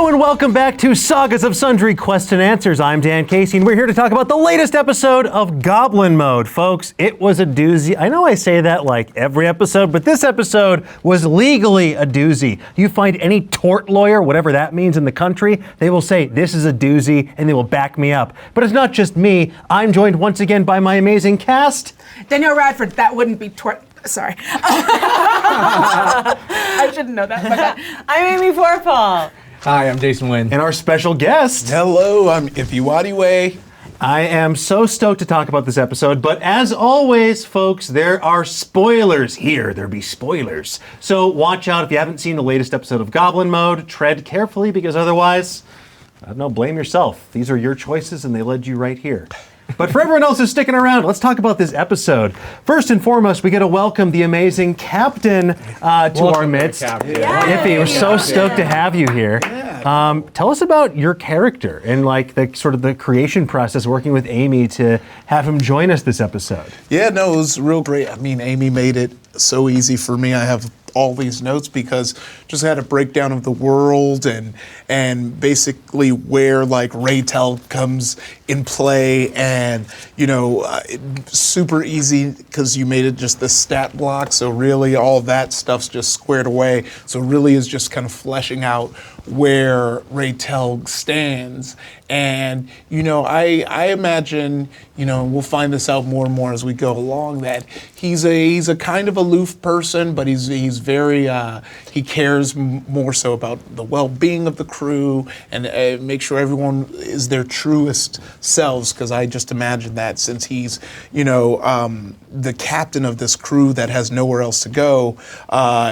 Hello and welcome back to Sagas of Sundry Quests and Answers. I'm Dan Casey and we're here to talk about the latest episode of Goblin Mode. Folks, it was a doozy. I know I say that like every episode, but this episode was legally a doozy. You find any tort lawyer, whatever that means in the country, they will say this is a doozy and they will back me up. But it's not just me. I'm joined once again by my amazing cast. Danielle Radford, that wouldn't be tort. Sorry. I shouldn't know that. My bad. I'm Amy Vorpahl. Hi, I'm Jason Nguyen. And our special guest. Hello, I'm Ify Nwadiwe. I am so stoked to talk about this episode, but as always, folks, there are spoilers here. There be spoilers. So watch out if you haven't seen the latest episode of Goblin Mode. Tread carefully because otherwise, I don't know, blame yourself. These are your choices and they led you right here. But for everyone else who's sticking around, let's talk about this episode. First and foremost, we get to welcome the amazing Captain to our midst. Ify, we're so stoked to have you here. Tell us about your character and like the sort of the creation process working with Amy to have him join us this episode. Yeah, no, it was real great. I mean, Amy made it so easy for me. I have all these notes because just had a breakdown of the world and basically where like Rellz comes in play, and you know, super easy because you made it just the stat block. So really all of that stuff's just squared away. So it really is just kind of fleshing out where Rellz stands. And, you know, I imagine, you know, we'll find this out more and more as we go along, that he's a kind of aloof person, but he's very, he cares more so about the well-being of the crew and make sure everyone is their truest selves, because I just imagine that since he's, you know, the captain of this crew that has nowhere else to go,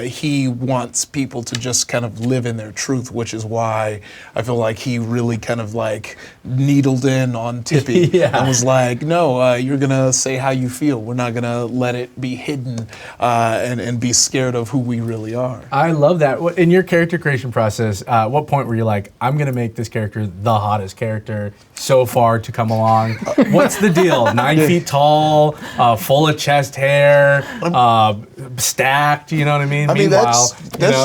he wants people to just kind of live in their truth, which is why I feel like he really kind of like needled in on Tippy and was like, no, you're gonna say how you feel. We're not gonna let it be hidden and be scared of who we really are. I love that. In your character creation process, what point were you like, I'm gonna make this character the hottest character so far to come along? What's the deal? 9 feet tall, full of chest hair, stacked, you know what I mean? I mean, that's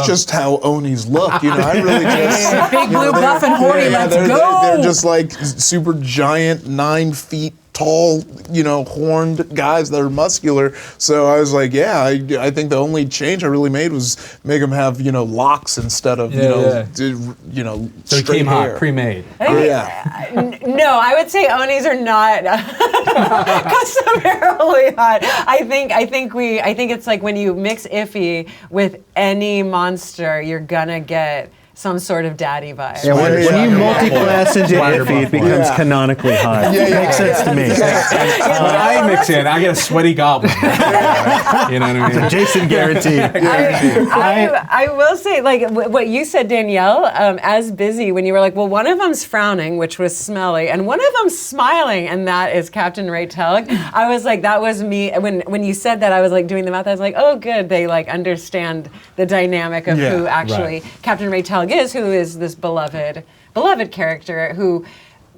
just how Onis look, you know. I really just big blue buff and horny. Let's go. They're just like super giant, 9 feet tall, you know, horned guys that are muscular. So I was like, yeah, I think the only change I really made was make them have, you know, locks instead of, you know, so straight came hair. Hot, pre-made. No, I would say Onis are not customarily hot. I think it's like when you mix Ify with any monster, you're gonna get some sort of daddy vibe. Yeah, when you multi-class into Ify, it becomes canonically hot. It makes sense to me. When I mix in, I get a sweaty goblin. You know what I mean? Jason guarantee. I will say, like what you said, Danielle, as busy when you were like, well, one of them's frowning, which was Smelly, and one of them's smiling, and that is Captain Rellz. I was like, that was me. When you said that, I was like doing the math. I was like, oh, good. They like understand the dynamic of who actually Captain Rellz is, who is this beloved character who,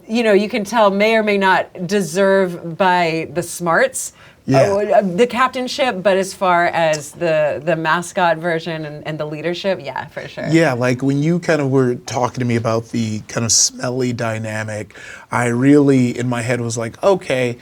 you know, you can tell may or may not deserve by the smarts the captainship, but as far as the mascot version and the leadership, yeah, for sure. Yeah, like when you kind of were talking to me about the kind of Smelly dynamic, I really, in my head, was like, okay,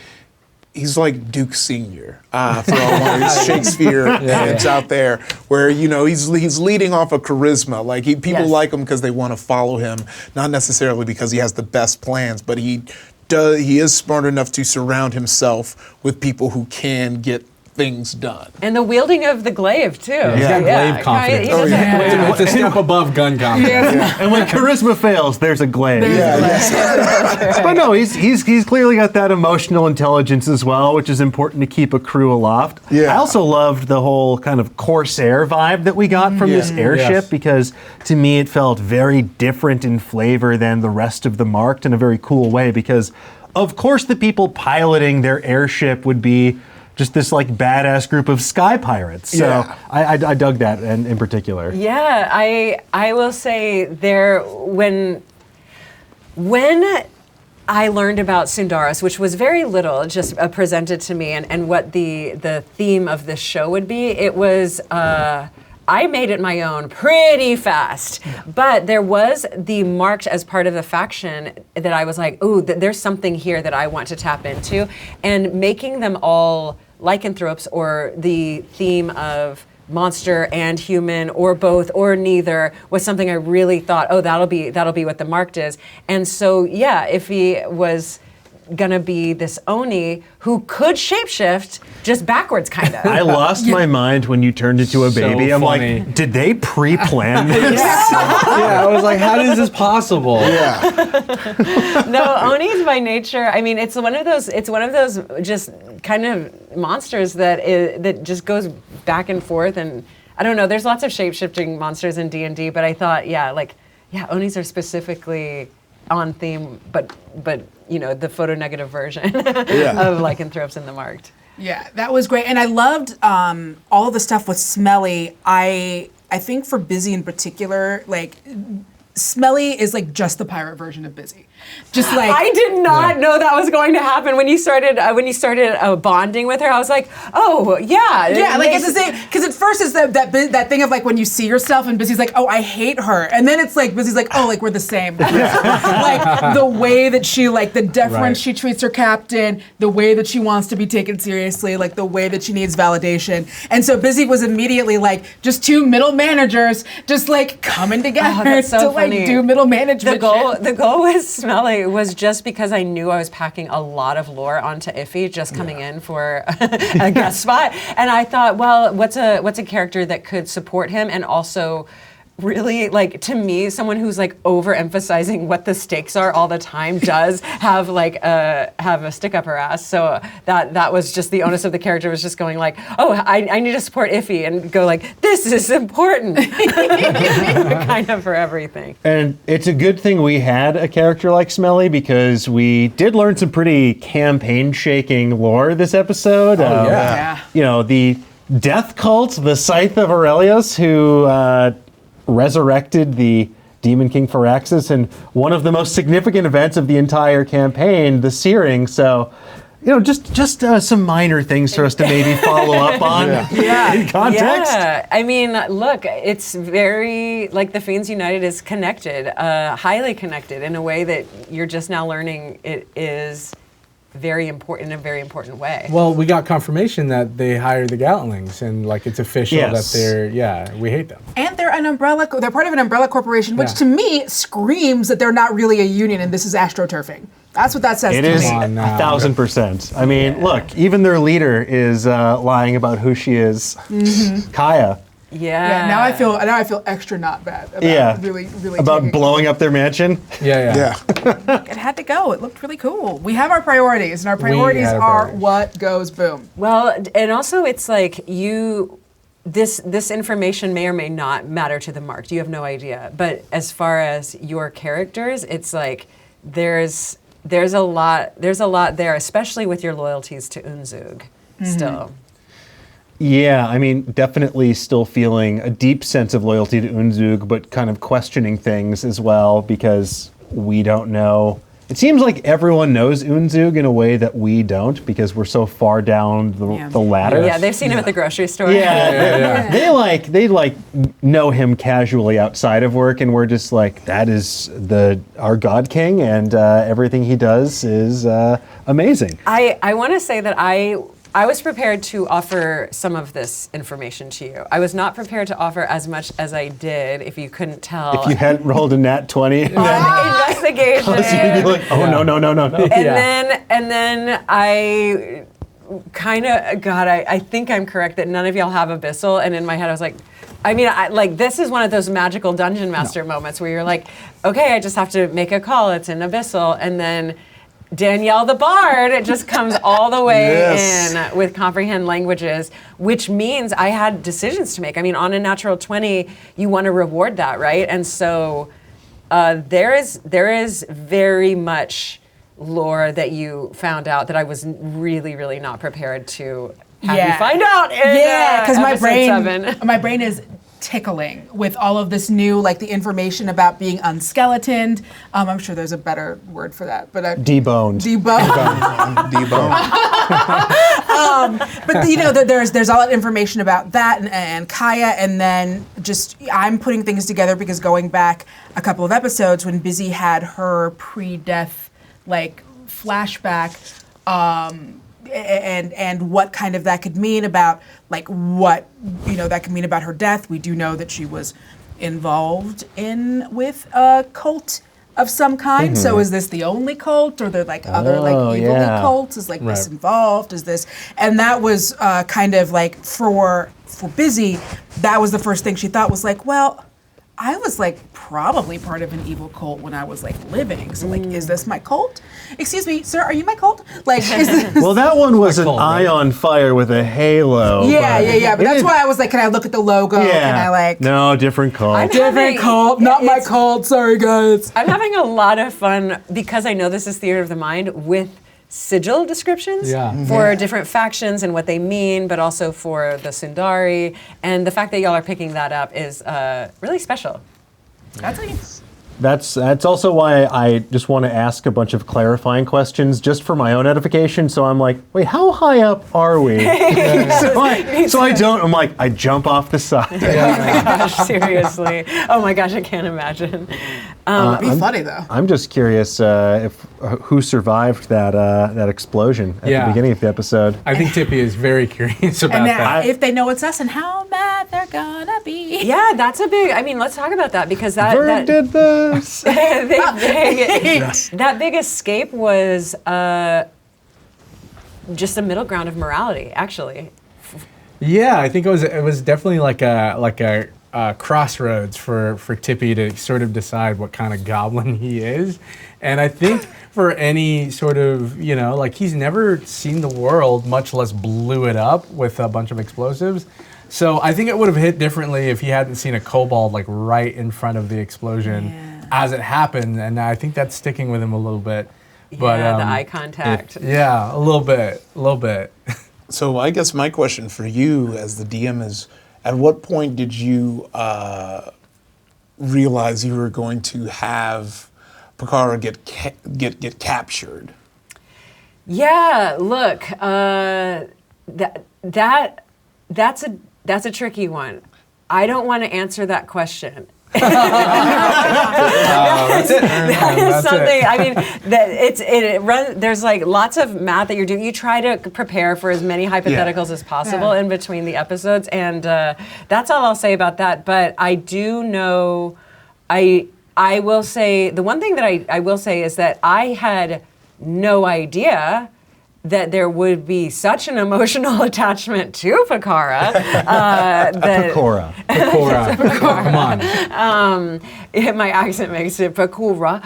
he's like Duke Senior for all one of his Shakespeare heads out there, where, you know, he's leading off of charisma. Like people like him because they want to follow him, not necessarily because he has the best plans, but he is smart enough to surround himself with people who can get things done. And the wielding of the glaive, too. He's got glaive confidence. It's a step above gun confidence. And when charisma fails, there's a glaive. But no, he's clearly got that emotional intelligence as well, which is important to keep a crew aloft. I also loved the whole kind of Corsair vibe that we got from this airship, because to me it felt very different in flavor than the rest of the Marked in a very cool way, because of course the people piloting their airship would be just this like badass group of sky pirates. So I dug that in particular. Yeah, I will say when I learned about Sundaris, which was very little, just presented to me, and what the theme of this show would be, it was I made it my own pretty fast. But there was the marked as part of the faction that I was like, ooh, there's something here that I want to tap into. And making them all lycanthropes, or the theme of monster and human, or both, or neither, was something I really thought, oh, that'll be what the marked is. And so, yeah, if he was gonna be this Oni who could shapeshift, just backwards, kind of. I lost my mind when you turned into a baby. I'm funny. like, did they pre-plan this? Yeah, I was like, how is this possible? Yeah. No, Onis by nature, I mean, it's one of those just kind of monsters that just goes back and forth, and I don't know, there's lots of shape-shifting monsters in D&D, but I thought, Onis are specifically on theme, but you know, the photo-negative version of lycanthropes in the marked. Yeah, that was great, and I loved all of the stuff with Smelly. I think for Busy in particular, like Smelly is like just the pirate version of Busy. Just like I did not know that was going to happen when you started bonding with her. I was like, oh yeah, like it's the same, because at first it's that thing of like when you see yourself and Busy's like, oh, I hate her, and then it's like Busy's like, oh, like we're the same. Like the way that she, like the deference she treats her captain, the way that she wants to be taken seriously, like the way that she needs validation. And so Busy was immediately like just two middle managers just like coming together to like do middle management. The goal was Smelly was just because I knew I was packing a lot of lore onto Ify just coming in for a guest spot, and I thought, well, what's a character that could support him and also really, like, to me, someone who's like overemphasizing what the stakes are all the time does have a stick up her ass. So that was just the onus of the character, was just going like, oh, I need to support Ify, and go like, this is important, kind of for everything. And it's a good thing we had a character like Smelly, because we did learn some pretty campaign-shaking lore this episode. You know, the death cult, the Scythe of Aurelius, who resurrected the Demon King Pharaxis in one of the most significant events of the entire campaign, the Searing. So, you know, just some minor things for us to maybe follow up on in context. Yeah, I mean, look, it's very, like, the Fiends United is connected, highly connected, in a way that you're just now learning it is very important, in a very important way. Well, we got confirmation that they hired the Gatlings, and like it's official that we hate them. And they're they're part of an umbrella corporation, which to me screams that they're not really a union and this is astroturfing. That's what that says to me. It is 1,000%. I mean, look, even their leader is lying about who she is, Kaya. Yeah. Now I feel extra not bad about really about blowing up their mansion. Yeah. It had to go. It looked really cool. We have our priorities, and our priorities are what goes boom. Well, and also it's like this information may or may not matter to the marked. You have no idea. But as far as your characters, it's like there's a lot there, especially with your loyalties to Unug still. Yeah, I mean, definitely still feeling a deep sense of loyalty to Unug, but kind of questioning things as well, because we don't know. It seems like everyone knows Unug in a way that we don't, because we're so far down the ladder. Yeah, they've seen him at the grocery store. They know him casually outside of work, and we're just like, that is our God King, and everything he does is amazing. I want to say that I was prepared to offer some of this information to you. I was not prepared to offer as much as I did, if you couldn't tell. If you hadn't rolled a nat 20. Investigation. You'd be like, oh, no. And then I kind of, God, I think I'm correct that none of y'all have Abyssal. And in my head, I was like, this is one of those magical dungeon master moments where you're like, okay, I just have to make a call. It's in Abyssal. And then Danielle the Bard just comes all the way in with comprehend languages, which means I had decisions to make. I mean, on a natural 20, you want to reward that, right? And so there is very much lore that you found out that I was really, really not prepared to have you find out. Because my brain is tickling with all of this new, like the information about being unskeletoned. I'm sure there's a better word for that, but deboned. Deboned. Deboned. But you know, there's all that information about that and Kaya, and then just I'm putting things together because going back a couple of episodes when Busy had her pre-death like flashback, and what kind of that could mean about like what that could mean about her death. We do know that she was involved with a cult of some kind. So is this the only cult, or are there like other like evil cults? Is like this involved? Is this? And that was kind of like for Busy, that was the first thing she thought was like, well, I was like probably part of an evil cult when I was like living. So like, is this my cult? Excuse me, sir, are you my cult? Like, is this? Well, that one was an cult, eye right? on fire with a halo. Yeah. But that's why I was like, can I look at the logo? Yeah. Can I like? No, different cult. Different cult, not my cult. Sorry, guys. I'm having a lot of fun because I know this is theater of the mind with sigil descriptions for different factions and what they mean, but also for the Sundari. And the fact that y'all are picking that up is really special. That's like, That's also why I just want to ask a bunch of clarifying questions just for my own edification. So I'm like, wait, how high up are we? I jump off the side. Oh my gosh, seriously. Oh my gosh, I can't imagine. it'd be funny though. I'm just curious who survived that explosion at the beginning of the episode. I think Tippy is very curious about And now, that. if they know it's us and how mad they're gonna be. Yeah, that's a big, let's talk about that because Vern did this. that big escape was just a middle ground of morality, actually. Yeah, I think it was definitely like a crossroads for Tippy to sort of decide what kind of goblin he is. And I think for any sort of, like he's never seen the world, much less blew it up with a bunch of explosives. So I think it would have hit differently if he hadn't seen a kobold like right in front of the explosion as it happened. And I think that's sticking with him a little bit. But The eye contact. Yeah, a little bit. So I guess my question for you as the DM is, at what point did you realize you were going to have Pakara get captured? Yeah, look, that's a tricky one. I don't want to answer that question. That's it. That is something. I mean, there's like lots of math that you're doing. You try to prepare for as many hypotheticals as possible in between the episodes, and that's all I'll say about that. But I do know, I will say the one thing that I will say is that I had no idea that there would be such an emotional attachment to Pakara. Pakora. Come on. My accent makes it Pakura.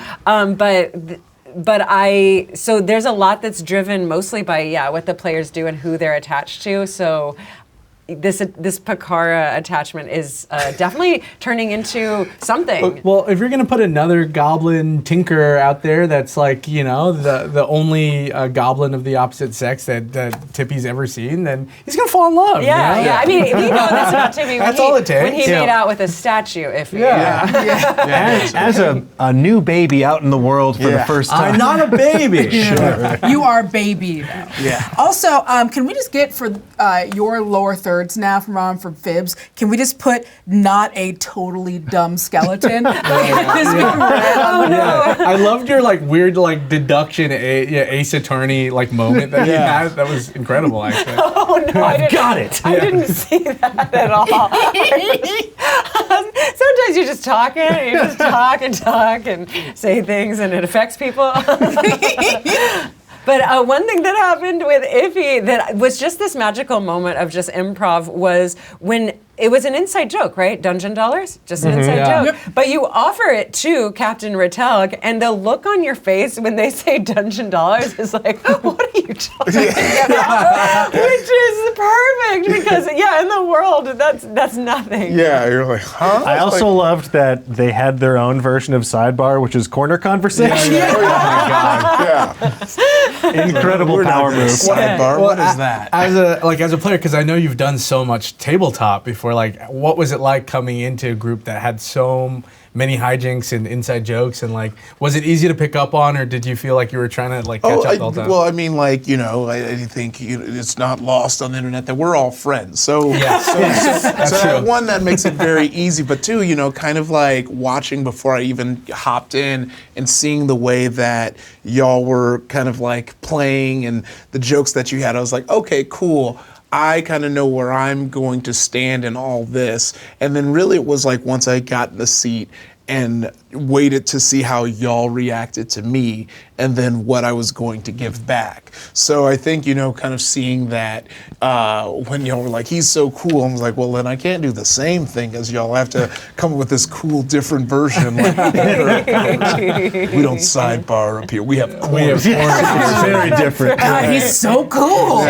So there's a lot that's driven mostly by what the players do and who they're attached to. So this Pakara attachment is definitely turning into something. Well, if you're gonna put another Goblin Tinker out there that's like, the only goblin of the opposite sex that Tippy's ever seen, then he's gonna fall in love. Yeah. I mean, we know this about Tippy. That's all it takes. When he made out with a statue, As a new baby out in the world for the first time. I'm not a baby. Sure. You are baby though. Yeah. Also, can we just get for your lower thirds now from Fibs? Can we just put not a totally dumb skeleton? I loved your like weird like deduction Ace Attorney like moment that you had. That was incredible, actually. Oh no, I Got it. I didn't see that at all. Sometimes you're just talking, and you just talk and say things, and it affects people. But one thing that happened with Ify that was just this magical moment of just improv was when it was an inside joke, right? Dungeon dollars, just an inside joke. Yep. But you offer it to Captain Rattelg, and the look on your face when they say Dungeon dollars is like, what are you talking about? Which is perfect because in the world that's nothing. Yeah, you're like, huh? I also loved that they had their own version of Sidebar, which is corner conversation. Oh my God. Yeah. Incredible power move. Sidebar. What is that? As a player, because I know you've done so much tabletop before. Like, what was it like coming into a group that had so many hijinks and inside jokes, and like, was it easy to pick up on, or did you feel like you were trying to like catch up the whole time? Well, I mean, like, I think it's not lost on the internet that we're all friends. So, one, that makes it very easy, but two, kind of like watching before I even hopped in and seeing the way that y'all were kind of like playing and the jokes that you had, I was like, okay, cool. I kind of know where I'm going to stand in all this. And then really it was like once I got in the seat and waited to see how y'all reacted to me and then what I was going to give back. So I think, kind of seeing that when y'all were like, he's so cool, I was like, well, then I can't do the same thing as y'all. I have to come up with this cool, different version. Like, we don't sidebar up here. We have corners. It's very different. God, he's so cool.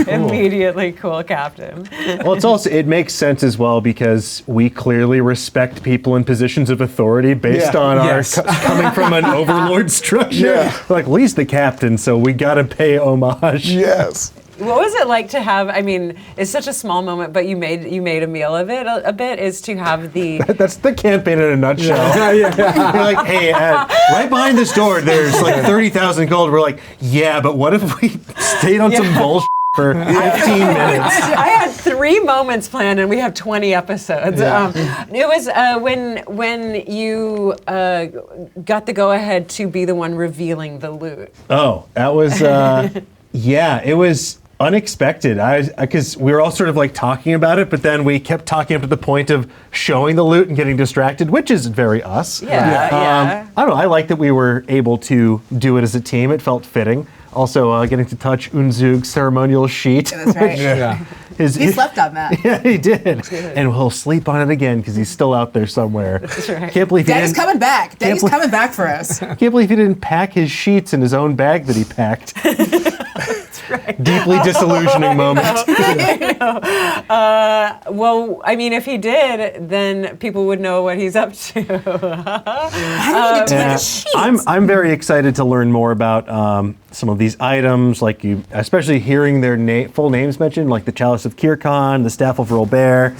Immediately cool captain. Well, it makes sense as well because we clearly respect people in positions of authority based on our coming from an overlord structure. Like, well, he's the captain, so we gotta pay homage. Yes. What was it like to have? I mean, it's such a small moment, but you made a meal of it a bit. Is to have the That's the campaign in a nutshell. You're like, hey, right behind this door, there's like 30,000 gold. We're like, yeah, but what if we stayed on some bullshit for 15 minutes? I had 3 moments planned, and we have 20 episodes. It was when you got the go-ahead to be the one revealing the loot. Oh, that was, it was unexpected. Because we were all sort of like talking about it, but then we kept talking up to the point of showing the loot and getting distracted, which is very us. Yeah. I don't know. I like that we were able to do it as a team. It felt fitting. Also, getting to touch Unzug's ceremonial sheet. That's right. He slept on that. Yeah, he did. And he'll sleep on it again because he's still out there somewhere. That's right. Can't believe Daddy's coming back. Daddy's coming back for us. Can't believe he didn't pack his sheets in his own bag that he packed. That's right. Deeply disillusioning moment. Well, I mean, if he did, then people would know what he's up to. I need to take his sheets. I'm very excited to learn more about some of these items, like especially hearing their full names mentioned, like the Chalice of Kirkan, the Staff of Rolbert,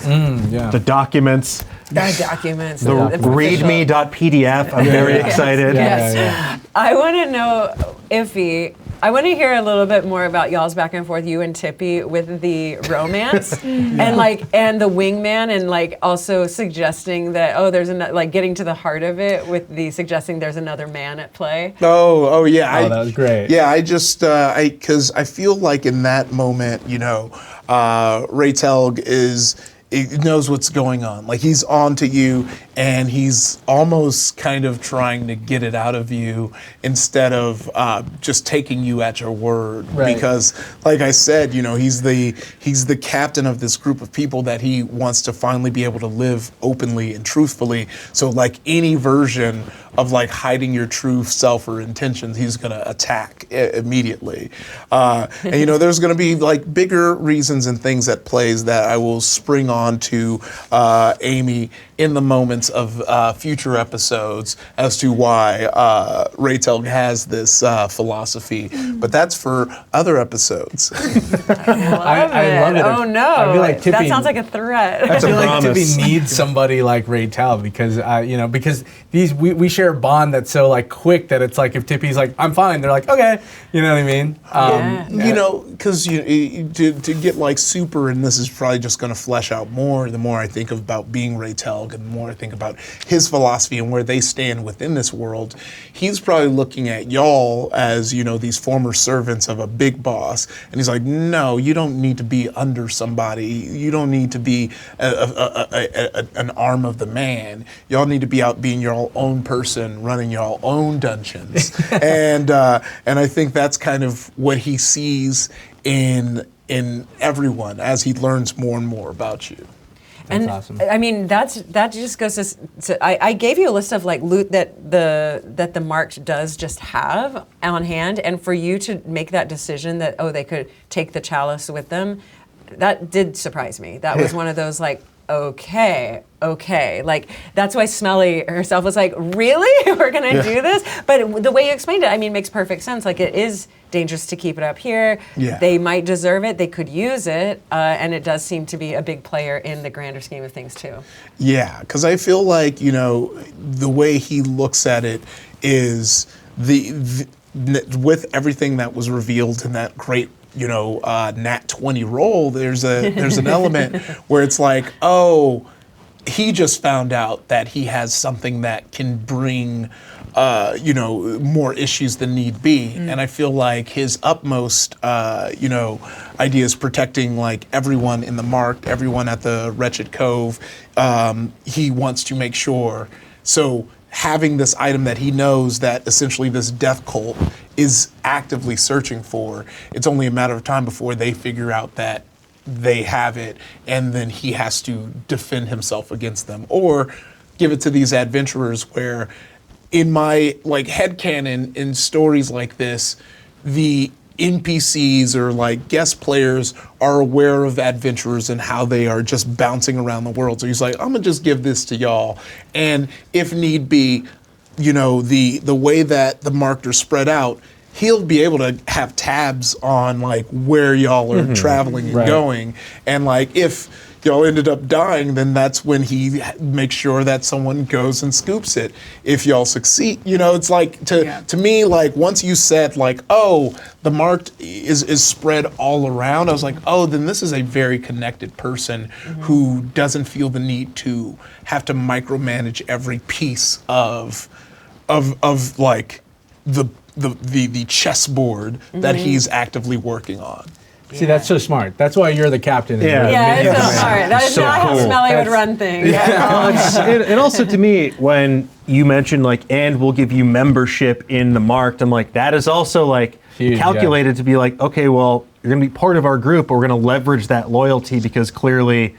the documents. Documents. The readme.pdf. I'm very excited. Yes. I want to know, Ify, I want to hear a little bit more about y'all's back and forth, you and Tippy, with the romance and the wingman, and also suggesting that there's getting to the heart of it with the suggesting there's another man at play. Oh yeah. That was great. Yeah, because I feel like in that moment, Ray Telg he knows what's going on. Like, he's on to you, and he's almost kind of trying to get it out of you instead of just taking you at your word. Right. Because, like I said, he's the captain of this group of people that he wants to finally be able to live openly and truthfully. So, like, any version of hiding your true self or intentions, he's going to attack immediately. And there's going to be bigger reasons and things at plays that I will spring on to Amy in the moments of future episodes as to why Ray Telg has this philosophy. But that's for other episodes. I love it. Oh no! I feel like Tippy, that sounds like a threat. That's I feel a like promise. Tippy needs somebody like Ray Telg because because we share a bond that's so quick that it's like if Tippy's like, I'm fine, they're like, okay, you know what I mean? Because to get super, and this is probably just going to flesh out more the more I think about being Ray Telg and the more I think about his philosophy and where they stand within this world, he's probably looking at y'all as these former servants of a big boss, and he's like, no, you don't need to be under somebody, you don't need to be an arm of the man, y'all need to be out being your own person, running your own dungeons. and I think that's kind of what he sees in everyone as he learns more and more about you. And awesome. I mean, that just goes to I gave you a list of loot that the marked does just have on hand, and for you to make that decision that they could take the chalice with them, that did surprise me. That was one of those like, okay. Like, that's why Smelly herself was like, really? We're going to do this? But the way you explained it, I mean, makes perfect sense. Like, it is dangerous to keep it up here. Yeah. They might deserve it. They could use it. And it does seem to be a big player in the grander scheme of things, too. Yeah, because I feel like, the way he looks at it is with everything that was revealed in that great nat 20 roll, there's an element where it's like, oh, he just found out that he has something that can bring more issues than need be. And I feel like his utmost idea is protecting like everyone in the Mark, everyone at the Wretched Cove. He wants to make sure. So having this item that he knows that essentially this death cult is actively searching for, it's only a matter of time before they figure out that they have it, and then he has to defend himself against them or give it to these adventurers. Where in my like headcanon in stories like this, the NPCs or like guest players are aware of adventurers and how they are just bouncing around the world. So he's like, I'm gonna just give this to y'all, and if need be, the way that the marked are spread out, he'll be able to have tabs on like where y'all are traveling and going, and like if y'all ended up dying, then that's when he makes sure that someone goes and scoops it. If y'all succeed, it's like to me, like once you said like, oh, the marked is spread all around, I was like, oh, then this is a very connected person who doesn't feel the need to have to micromanage every piece of like the chessboard that he's actively working on. See, that's so smart. That's why you're the captain. Yeah, it's so smart. That is So not how cool. Smelly would run things. And also to me, when you mentioned like, and we'll give you membership in the Marked, I'm like, that is also like Huge, calculated to be like, okay, well, you're going to be part of our group, but we're going to leverage that loyalty because clearly,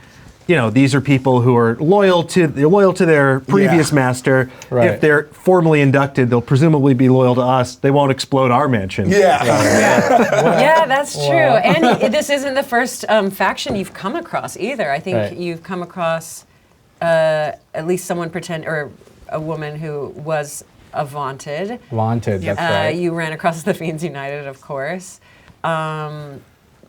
these are people who are loyal to their previous master. Right. If they're formally inducted, they'll presumably be loyal to us. They won't explode our mansion. Yeah, that's true. And this isn't the first faction you've come across either. I think you've come across at least someone or a woman who was a Vaunted. That's right. You ran across the Fiends United, of course.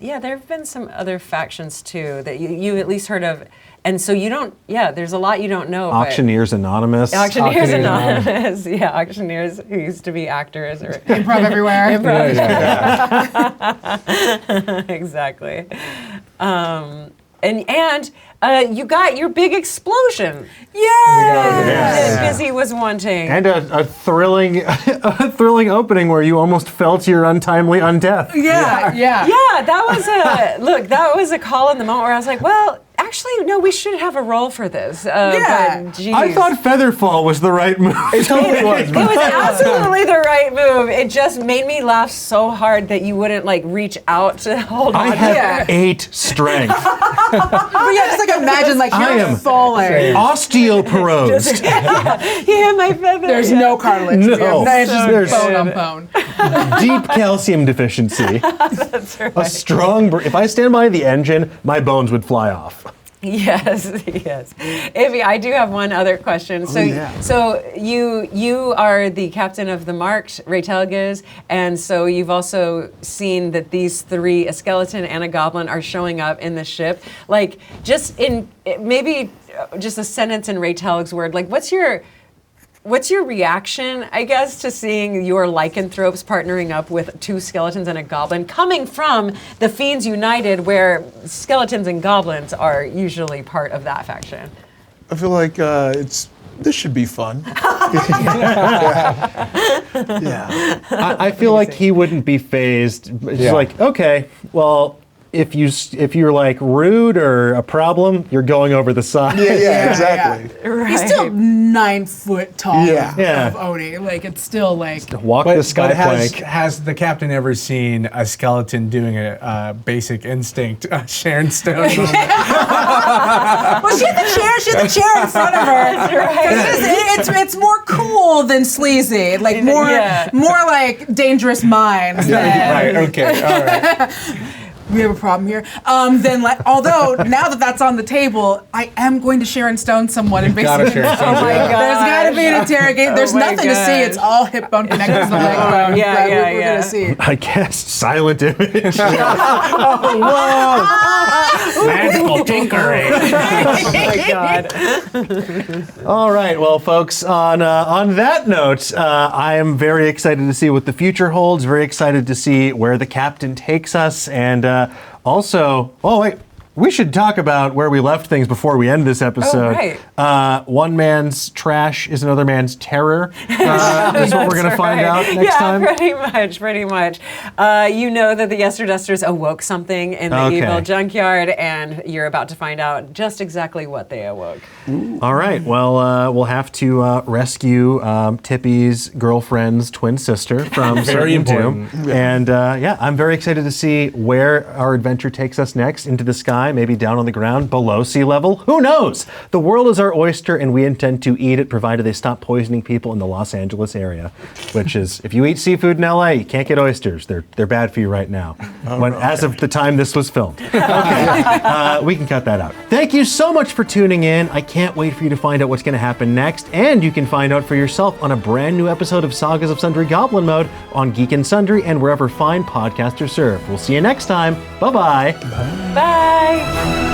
Yeah, there have been some other factions too that you at least heard of. And so you don't, there's a lot you don't know. Auctioneers Anonymous. Auctioneers Anonymous. Yeah, auctioneers who used to be actors or Improv everywhere. Exactly. And you got your big explosion. That Busy was wanting. And a thrilling opening where you almost fell to your untimely undeath. Yeah. That was a call in the moment where I was like, well, actually, no, we should have a role for this. But, geez. I thought Featherfall was the right move. It totally was. It was absolutely the right move. It just made me laugh so hard that you wouldn't like reach out to hold on. I have 8 strength. But just like imagine like I am falling. Osteoporosed. He hit my feather. There's no cartilage. No. It's just There's- bone on bone. Deep calcium deficiency. That's right. A strong. If I stand by the engine, my bones would fly off. Yes. Ify, I do have one other question. So you are the captain of the Marked, Ray Telges, and so you've also seen that these 3, a skeleton and a goblin, are showing up in the ship. Like, just in maybe just a sentence in Ray Telges' word, like what's your reaction, I guess, to seeing your lycanthropes partnering up with 2 skeletons and a goblin, coming from the Fiends United, where skeletons and goblins are usually part of that faction? I feel like this should be fun. I feel like he wouldn't be phased. It's like, okay, well, if you're like rude or a problem, you're going over the side. Yeah, exactly. Right. He's still 9 foot tall Yeah. of Oni. Like it's still like Walk the sky plank. Has the captain ever seen a skeleton doing a basic instinct Sharon Stone? well, she had the chair in front of her. That's right. It's more cool than sleazy. Like more like Dangerous Minds. Right, okay, all right. we have a problem here. Then, although now that that's on the table, I am going to Sharon Stone someone and Gotta basically. Sharon Stone. Oh my God. There's got to be an interrogation. There's my nothing to see. gosh. It's all hip bone connected to the leg bone. Yeah, yeah, we're yeah. gonna see. I guess silent image. Magical tinkering. Oh my God. All right, well, folks, on that note, I am very excited to see what the future holds, very excited to see where the captain takes us, and also, we should talk about where we left things before we end this episode. right. One man's trash is another man's terror. Is what we're going to find out next time. Yeah, pretty much. You know that the Yesterdusters awoke something in the evil junkyard, and you're about to find out just exactly what they awoke. All right, well, we'll have to rescue Tippy's girlfriend's twin sister from Very certain doom. important. And I'm very excited to see where our adventure takes us next, into the sky, maybe down on the ground, below sea level. Who knows? The world is our oyster, and we intend to eat it, provided they stop poisoning people in the Los Angeles area. Which is, if you eat seafood in LA, you can't get oysters. They're bad for you right now. As of the time this was filmed. Okay, we can cut that out. Thank you so much for tuning in. I can't wait for you to find out what's going to happen next, and you can find out for yourself on a brand new episode of Sagas of Sundry Goblin Mode on Geek Sundry and wherever fine podcasts are served. We'll see you next time. Bye-bye. Bye.